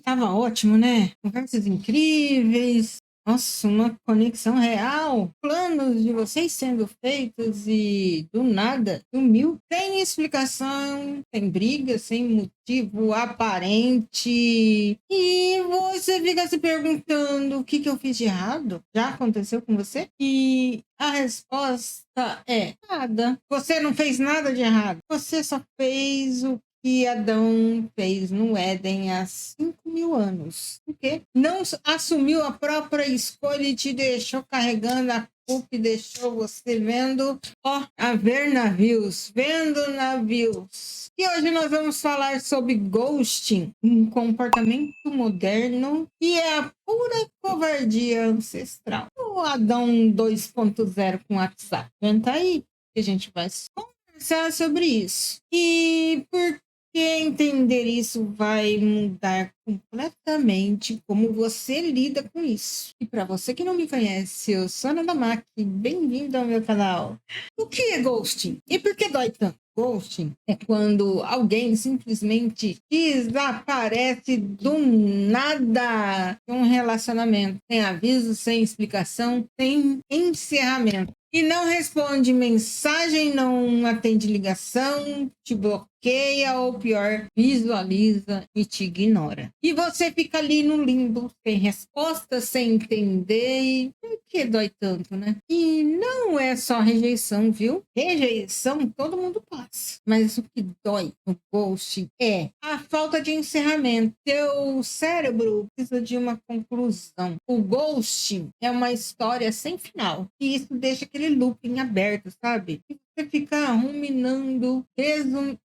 tava ótimo, né? Conversas incríveis. Nossa, uma conexão real. Planos de vocês sendo feitos e do nada sumiu. Sem explicação, sem briga, sem motivo aparente. E você fica se perguntando o que eu fiz de errado? Já aconteceu com você? E a resposta é nada. Você não fez nada de errado. Você só fez o que Adão fez no Éden há 5.000 anos. Por quê? Não assumiu a própria escolha e te deixou carregando a culpa e deixou você vendo, a ver navios, vendo navios. E hoje nós vamos falar sobre ghosting, um comportamento moderno e é a pura covardia ancestral. O Adão 2.0 com WhatsApp. Venta aí que a gente vai conversar sobre isso. E por que entender isso vai mudar completamente como você lida com isso. E para você que não me conhece, eu sou Ana Damaki, bem-vindo ao meu canal. O que é ghosting? E por que dói tanto? Ghosting é quando alguém simplesmente desaparece do nada de um relacionamento, sem aviso, sem explicação, sem encerramento. E não responde mensagem, não atende ligação, te bloqueia ou pior, visualiza e te ignora. E você fica ali no limbo, sem resposta, sem entender. E por que dói tanto, né? E não é só rejeição, viu? Rejeição todo mundo passa. Mas o que dói no ghosting é a falta de encerramento. Seu cérebro precisa de uma conclusão. O ghosting é uma história sem final. E isso deixa aquele looping aberto, sabe? E você fica ruminando,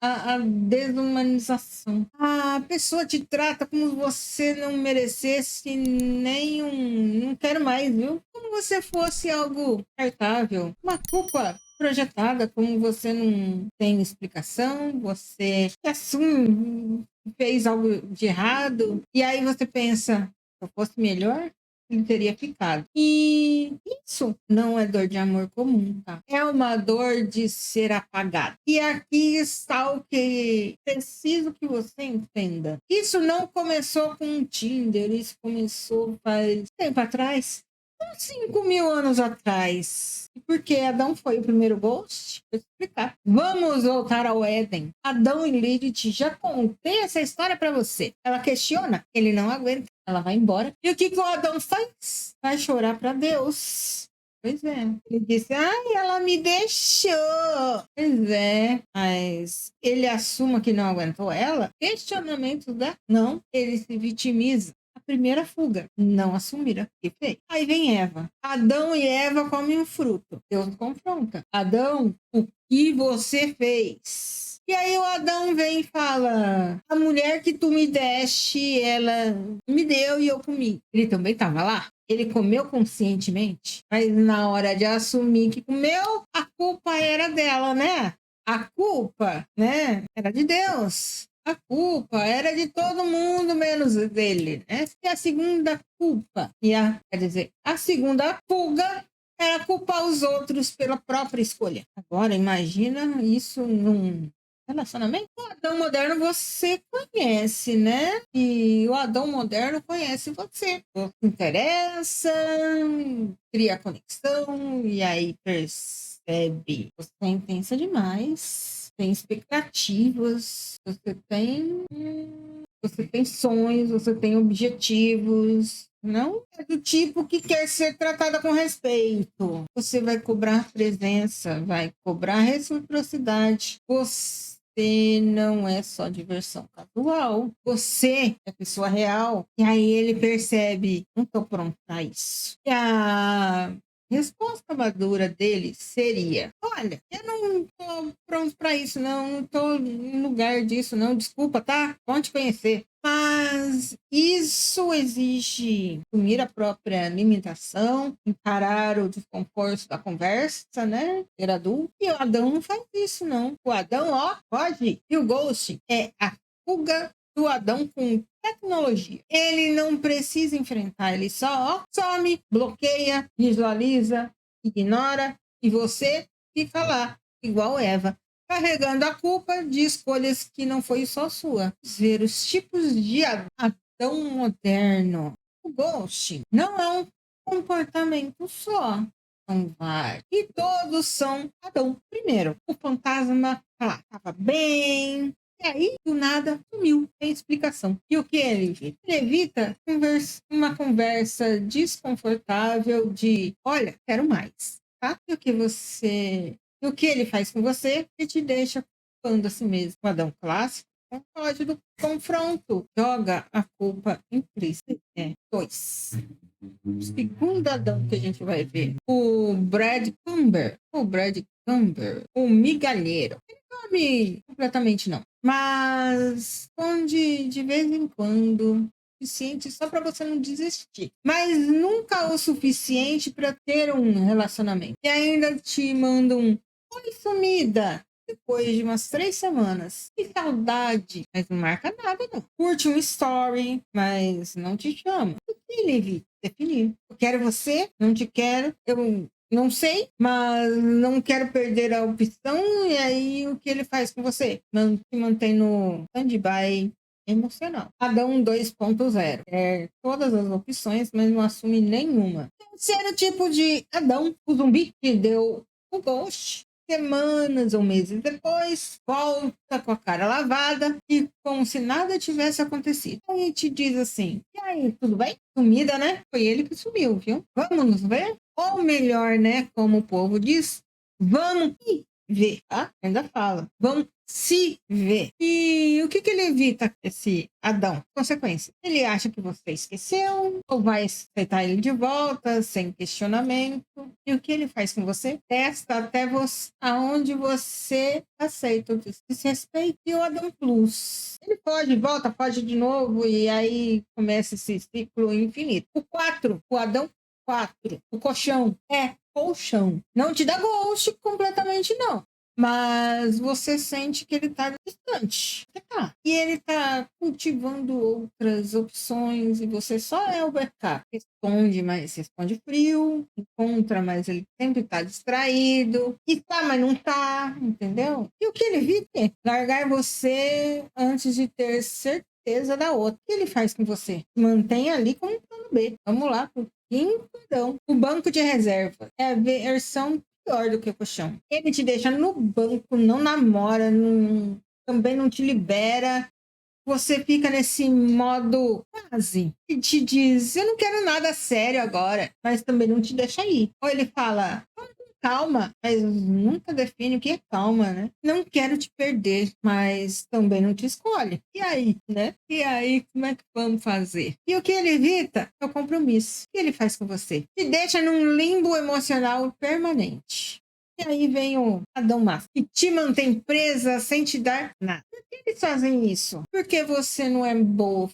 a desumanização. A pessoa te trata como se você não merecesse não quero mais, viu? Como você fosse algo descartável. Uma culpa projetada, como você não tem explicação, você assume, fez algo de errado, e aí você pensa, se eu fosse melhor, ele teria ficado. E isso não é dor de amor comum, tá? É uma dor de ser apagado. E aqui está o que preciso que você entenda. Isso não começou com um Tinder, isso começou faz tempo atrás. 5.000 anos atrás. E por que Adão foi o primeiro ghost? Vou explicar. Vamos voltar ao Éden. Adão e Lilith, já contei essa história para você. Ela questiona, ele não aguenta, ela vai embora. E o que o Adão faz? Vai chorar para Deus. Pois é. Ele disse, ai, ela me deixou. Pois é, mas ele assuma que não aguentou ela? Questionamento da... Não, ele se vitimiza. Primeira fuga, não assumira que fez. Aí vem Eva. Adão e Eva comem um fruto. Deus confronta. Adão, o que você fez? E aí o Adão vem e fala, a mulher que tu me deste, ela me deu e eu comi. Ele também estava lá? Ele comeu conscientemente, mas na hora de assumir que comeu, a culpa era dela, né? A culpa, né, era de Deus. A culpa era de todo mundo, menos dele. Essa é a segunda culpa. Quer dizer, a segunda fuga era culpar os outros pela própria escolha. Agora, imagina isso num relacionamento. O Adão moderno você conhece, né? E o Adão moderno conhece você. Você se interessa, cria conexão, e aí percebe. Você é intensa demais. Tem expectativas, você tem sonhos, você tem objetivos. Não é do tipo que quer ser tratada com respeito. Você vai cobrar presença, vai cobrar reciprocidade. Você não é só diversão casual. Você é pessoa real. E aí ele percebe, não estou pronto para isso. E a resposta madura dele seria, olha, eu não tô pronto para isso, não tô em lugar disso, não, desculpa, tá? Bom te conhecer. Mas isso exige assumir a própria limitação, encarar o desconforto da conversa, né? Ser adulto. E o Adão não faz isso, não. O Adão, pode. E o ghosting é a fuga do Adão com tecnologia. Ele não precisa enfrentar, ele só some, bloqueia, visualiza, ignora e você fica lá, igual Eva, carregando a culpa de escolhas que não foi só sua. Ver os tipos de Adão moderno. O ghosting não é um comportamento só. São vários. E todos são Adão. Primeiro, o fantasma estava bem. E aí, do nada, sumiu. Tem explicação. E o que ele evita? Ele evita uma conversa desconfortável de, olha, quero mais. Tá? E o que ele faz com você? Ele te deixa culpando a si mesmo. O Adão clássico é um ódio do confronto. Joga a culpa em Cristo. Dois. O segundo Adão que a gente vai ver. O Brad Cumber. O migalheiro. Ele não come completamente, não. Mas esconde de vez em quando. Suficiente só para você não desistir. Mas nunca o suficiente para ter um relacionamento. E ainda te manda um oi, sumida. Depois de umas 3 semanas. Que saudade. Mas não marca nada, não. Curte um story, mas não te chama. O que ele evita? Definir. Eu quero você, não te quero. Eu não sei, mas não quero perder a opção. E aí, o que ele faz com você? Te mantém no stand-by emocional. Adão 2.0. Todas as opções, mas não assume nenhuma. Terceiro tipo de Adão, o zumbi, que deu o ghost. Semanas ou meses depois, volta com a cara lavada e como se nada tivesse acontecido. Aí te diz assim, e aí, tudo bem? Sumida, né? Foi ele que sumiu, viu? Vamos nos ver? Ou melhor, né? Como o povo diz, vamos ver, tá? Ainda fala. Vamos se ver. E o que ele evita, esse Adão? Consequência. Ele acha que você esqueceu, ou vai aceitar ele de volta, sem questionamento. E o que ele faz com você? Testa até aonde você aceita o desrespeito. E o Adão Plus. Ele volta, pode de novo, e aí começa esse ciclo infinito. O 4, o Adão 4, o colchão. Colchão. Não te dá ghost completamente, não. Mas você sente que ele tá distante. E ele tá cultivando outras opções e você só é o backup. Responde, mas responde frio. Encontra, mas ele sempre tá distraído. E tá, mas não tá, entendeu? E o que ele evita é largar você antes de ter certeza da outra. O que ele faz com você? Mantém ali como plano B. Vamos lá pro quinto. O banco de reserva é a versão pior do que o colchão. Ele te deixa no banco, não namora, também não te libera. Você fica nesse modo quase e te diz, eu não quero nada sério agora, mas também não te deixa ir. Ou ele fala, vamos com calma, mas nunca define o que é calma, né? Não quero te perder, mas também não te escolhe. E aí, né? E aí, como é que vamos fazer? E o que ele evita é o compromisso. O que ele faz com você? Te deixa num limbo emocional permanente. E aí vem o Adão Massa, que te mantém presa sem te dar nada. Por que eles fazem isso? Porque você não é boa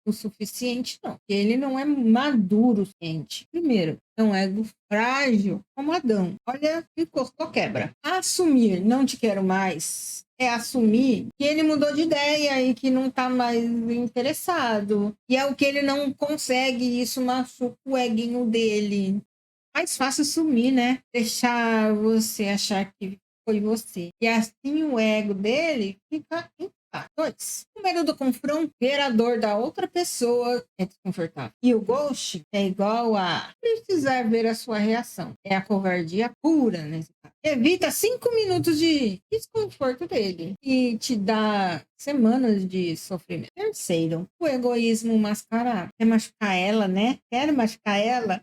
o suficiente, não. Ele não é maduro o suficiente. Primeiro, é um ego frágil como Adão. Olha, encostou, quebra. Assumir, não te quero mais, é assumir que ele mudou de ideia e que não tá mais interessado. E é o que ele não consegue, e isso machuca o eguinho dele. Mais fácil sumir, né? Deixar você achar que foi você. E assim o ego dele fica intacto. 2. O medo do confronto, ver a dor da outra pessoa é desconfortável. E o ghost é igual a precisar ver a sua reação. É a covardia pura nesse caso. Evita 5 minutos de desconforto dele e te dá semanas de sofrimento. Terceiro, o egoísmo mascarado. Quer machucar ela, né? Quero machucar ela?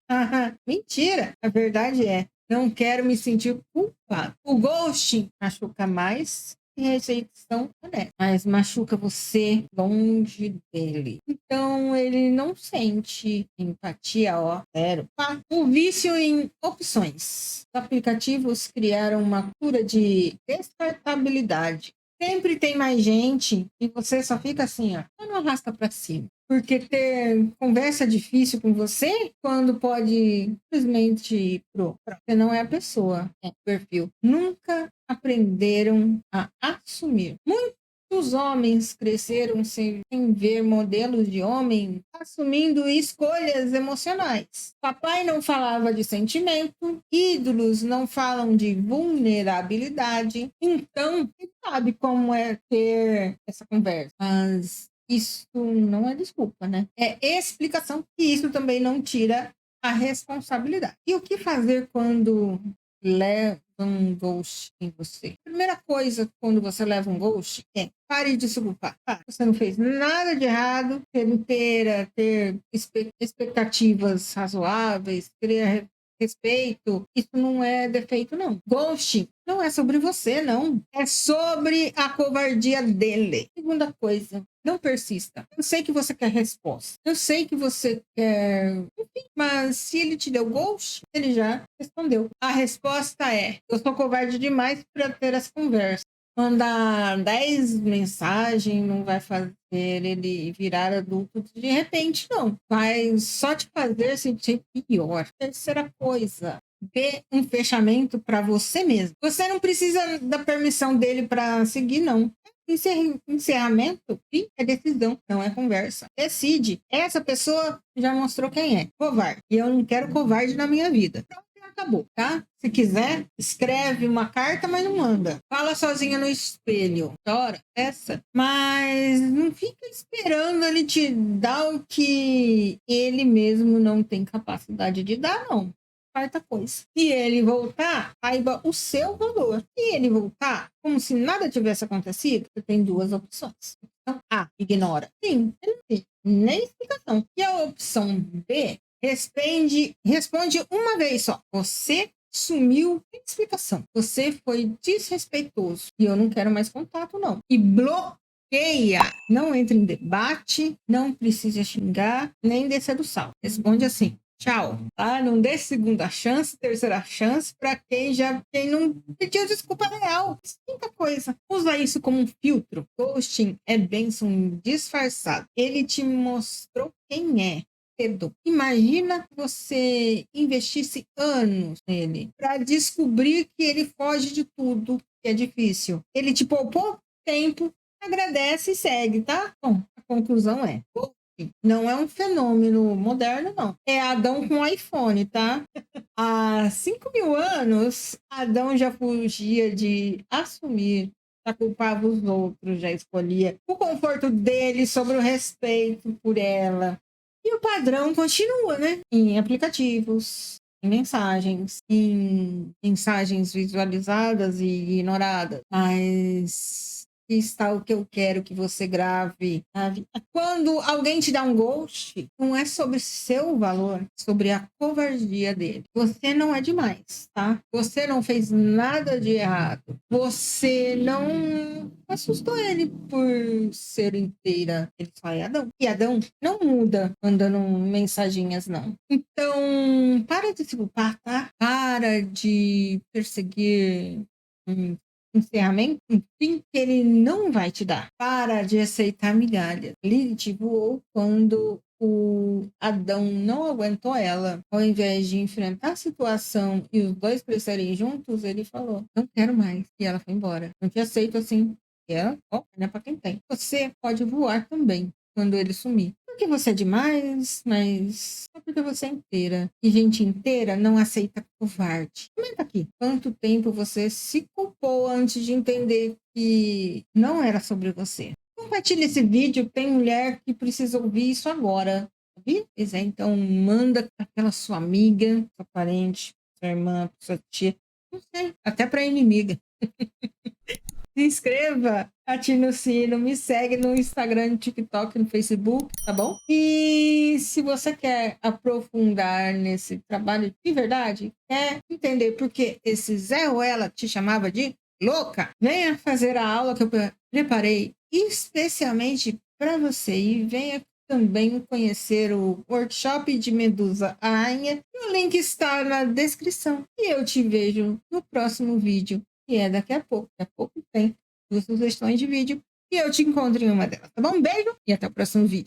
Mentira! A verdade é, não quero me sentir culpado. O ghosting machuca mais e rejeição honesta, mas machuca você longe dele. Então ele não sente empatia, zero. O vício em opções. Os aplicativos criaram uma cura de descartabilidade. Sempre tem mais gente e você só fica assim, ó, não arrasta pra cima. Porque ter conversa difícil com você, quando pode simplesmente ir você não é a pessoa, é o perfil. Nunca aprenderam a assumir. Muitos homens cresceram sem ver modelos de homem assumindo escolhas emocionais. Papai não falava de sentimento, ídolos não falam de vulnerabilidade, então, quem sabe como é ter essa conversa? Mas isso não é desculpa, né? É explicação. E isso também não tira a responsabilidade. E o que fazer quando leva um ghost em você? Primeira coisa, quando você leva um ghost, é pare de se culpar. Você não fez nada de errado, ter inteira, ter expectativas razoáveis, querer respeito, isso não é defeito, não. Ghosting não é sobre você, não. É sobre a covardia dele. Segunda coisa, não persista. Eu sei que você quer resposta. Eu sei que você quer. Enfim, mas se ele te deu ghost, ele já respondeu. A resposta é: eu sou covarde demais para ter essa conversa. Mandar 10 mensagens não vai fazer ele virar adulto de repente, não. Vai só te fazer sentir pior. Terceira coisa, dê um fechamento para você mesmo. Você não precisa da permissão dele para seguir, não. Encerramento é decisão, não é conversa. Decide. Essa pessoa já mostrou quem é. Covarde. E eu não quero covarde na minha vida. Pronto, acabou, tá? Se quiser, escreve uma carta, mas não manda. Fala sozinha no espelho. Chora, essa. Mas não fica esperando ele te dar o que ele mesmo não tem capacidade de dar, não. Quarta coisa. Se ele voltar, saiba o seu valor. Se ele voltar, como se nada tivesse acontecido, você tem duas opções. Opção A, ignora. Sim, ele não tem nem explicação. E a opção B, responde uma vez só. Você sumiu sem explicação. Você foi desrespeitoso. E eu não quero mais contato, não. E bloqueia. Não entre em debate, não precisa xingar, nem descer do sal. Responde assim: tchau, tá? Não dê segunda chance, terceira chance para quem não pediu desculpa real. Quinta coisa, usa isso como um filtro. Ghosting é bênção disfarçado. Ele te mostrou quem é. Imagina que você investisse anos nele para descobrir que ele foge de tudo, que é difícil. Ele te poupou tempo, agradece e segue, tá? Bom, a conclusão é: não é um fenômeno moderno, não. É Adão com iPhone, tá? Há 5.000 anos, Adão já fugia de assumir, já culpava os outros, já escolhia o conforto dele sobre o respeito por ela. E o padrão continua, né? Em aplicativos, em mensagens visualizadas e ignoradas. Mas está o que eu quero que você grave. Sabe? Quando alguém te dá um ghost, não é sobre seu valor, é sobre a covardia dele. Você não é demais, tá? Você não fez nada de errado. Você não assustou ele por ser inteira. Ele só é Adão. E Adão não muda mandando mensaginhas, não. Então, para de se culpar, tá? Para de perseguir encerramento, enfim, que ele não vai te dar. Para de aceitar migalhas. Lilith voou quando o Adão não aguentou ela. Ao invés de enfrentar a situação e os dois crescerem juntos, ele falou: não quero mais. E ela foi embora. Não te aceito assim. E ela, não é pra quem tem. Você pode voar também quando ele sumir. Porque você é demais, mas só porque você é inteira. E gente inteira não aceita covarde. Comenta aqui. Quanto tempo você se culpou antes de entender que não era sobre você? Compartilhe esse vídeo. Tem mulher que precisa ouvir isso agora. Sabia? Pois é, então manda para aquela sua amiga, sua parente, sua irmã, sua tia. Não sei, até para inimiga. Se inscreva, ative o sino, me segue no Instagram, no TikTok, no Facebook, tá bom? E se você quer aprofundar nesse trabalho de verdade, quer entender por que esse Zé ou ela te chamava de louca, venha fazer a aula que eu preparei especialmente para você e venha também conhecer o workshop de Medusa Rainha. O link está na descrição. E eu te vejo no próximo vídeo, que é daqui a pouco. Daqui a pouco tem duas sugestões de vídeo e eu te encontro em uma delas, tá bom? Um beijo e até o próximo vídeo.